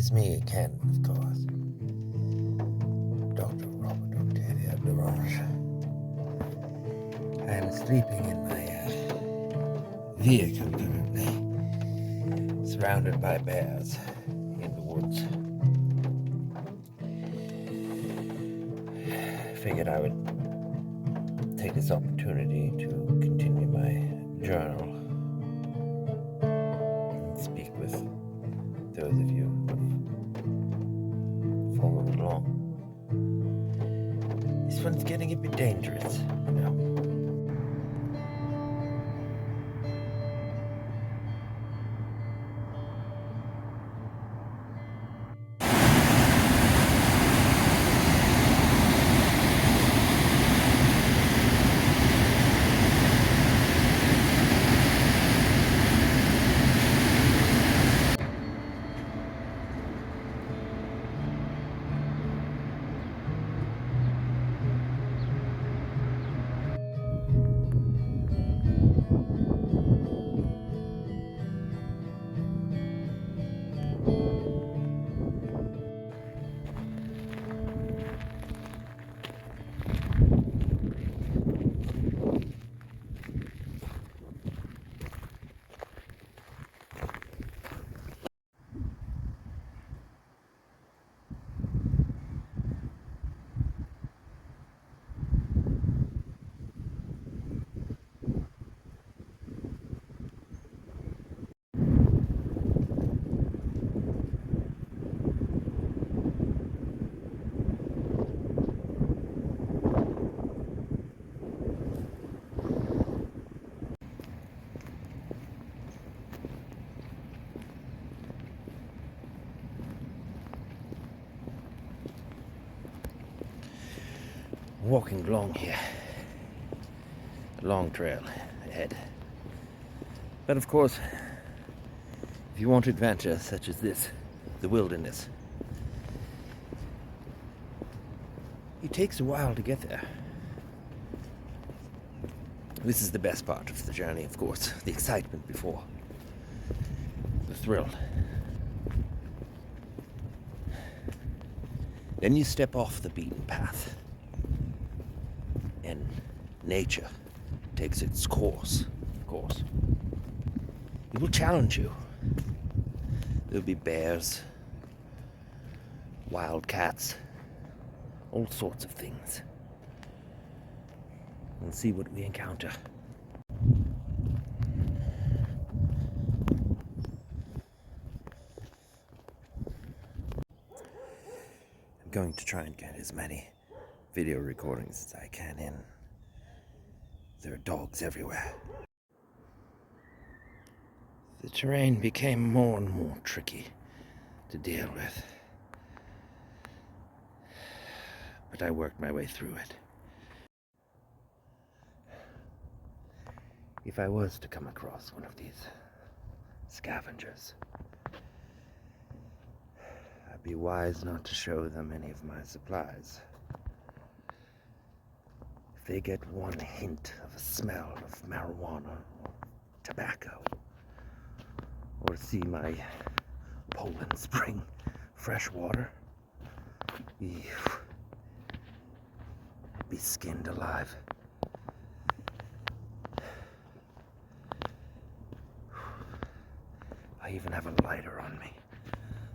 It's me again, of course. Dr. Derange. I am sleeping in my vehicle currently, surrounded by bears in the woods. Figured I would take this opportunity to continue my journal and speak with those of you who have followed along. This one's getting a bit dangerous, you know. Walking along here, a long trail ahead. But of course, if you want adventure such as this, the wilderness, it takes a while to get there. This is the best part of the journey, of course, the excitement before, the thrill. Then you step off the beaten path, and nature takes its course, of course. It will challenge you. There'll be bears, wild cats, all sorts of things. We'll see what we encounter. I'm going to try and get as many video recordings as I can in. There are dogs everywhere. The terrain became more and more tricky to deal with, but I worked my way through it. If I was to come across one of these scavengers, I'd be wise not to show them any of my supplies. If they get one hint of a smell of marijuana or tobacco, or see my Poland Spring fresh water, be skinned alive. I even have a lighter on me.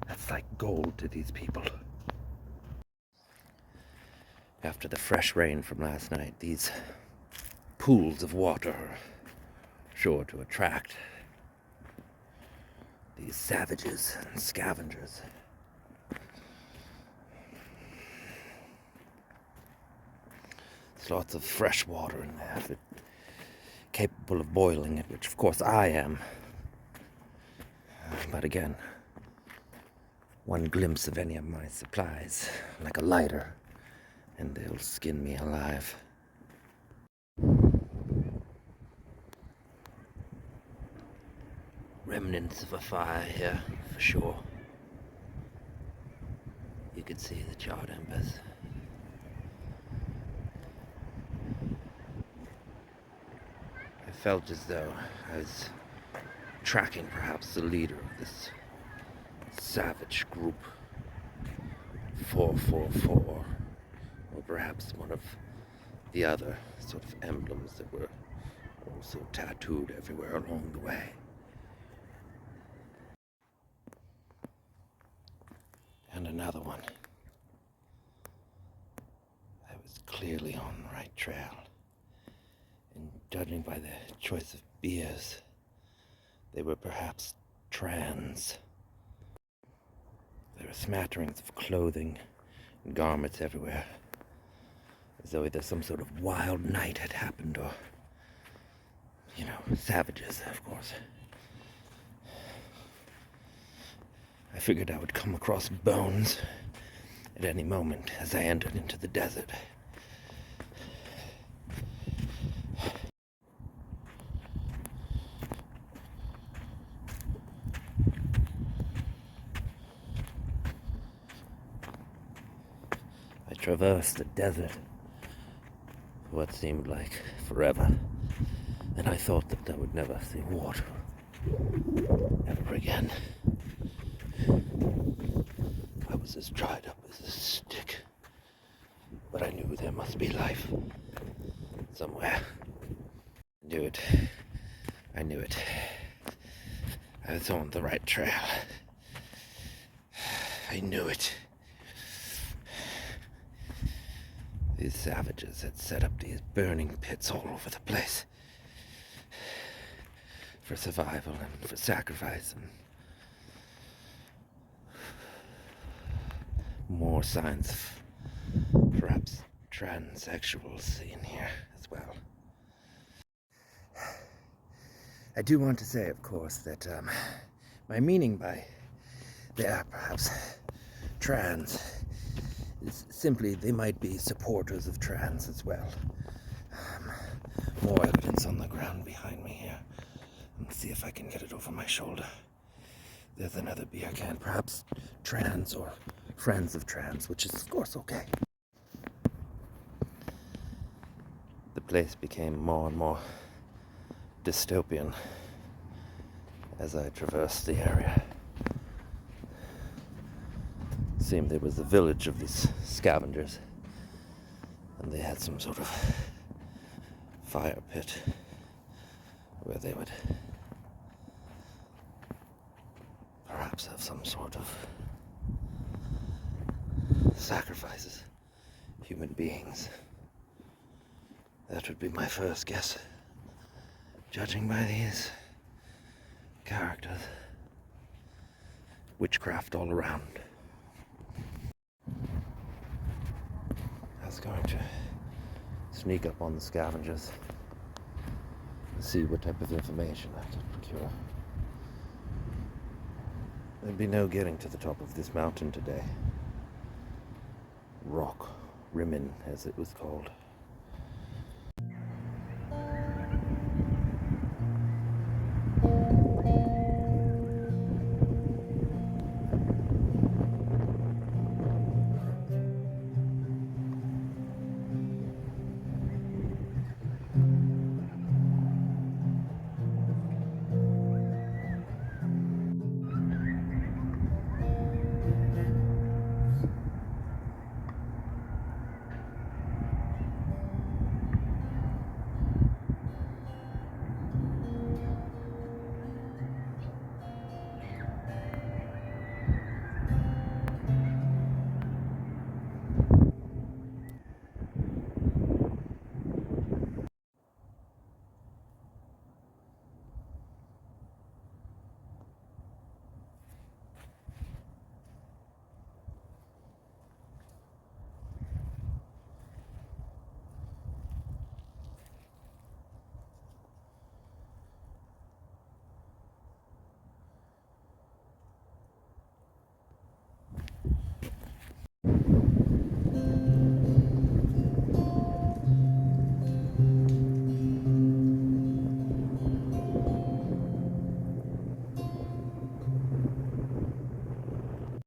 That's like gold to these people. After the fresh rain from last night, these pools of water are sure to attract these savages and scavengers. There's lots of fresh water in there, capable of boiling it, which of course I am. But again, one glimpse of any of my supplies, like a lighter, and they'll skin me alive. Remnants of a fire here, for sure. You can see the charred embers. I felt as though I was tracking perhaps the leader of this savage group 444, or perhaps one of the other sort of emblems that were also tattooed everywhere along the way. And another one. I was clearly on the right trail, and judging by the choice of beers, they were perhaps trans. There were smatterings of clothing and garments everywhere, as though either some sort of wild night had happened, or, savages, of course. I figured I would come across bones at any moment as I entered into the desert. I traversed the desert for what seemed like forever, and I thought that I would never see water ever again. I was as dried up as a stick, but I knew there must be life somewhere. I knew it. I knew it. I was on the right trail. I knew it. These savages had set up these burning pits all over the place for survival and for sacrifice, and more signs of perhaps transsexuals seen here as well. I do want to say, of course, that my meaning by they are perhaps trans is simply they might be supporters of trans as well. More evidence on the ground behind me here. Let's see if I can get it over my shoulder. There's another beer can, perhaps trans or friends of trans, which is of course okay. The place became more and more dystopian as I traversed the area. It seemed there was a village of these scavengers, and they had some sort of fire pit where they would perhaps have some sort of sacrifices, human beings. That would be my first guess, judging by these characters. Witchcraft all around. I was going to sneak up on the scavengers and see what type of information I could procure. There'd be no getting to the top of this mountain today. Rock Rimmen, as it was called.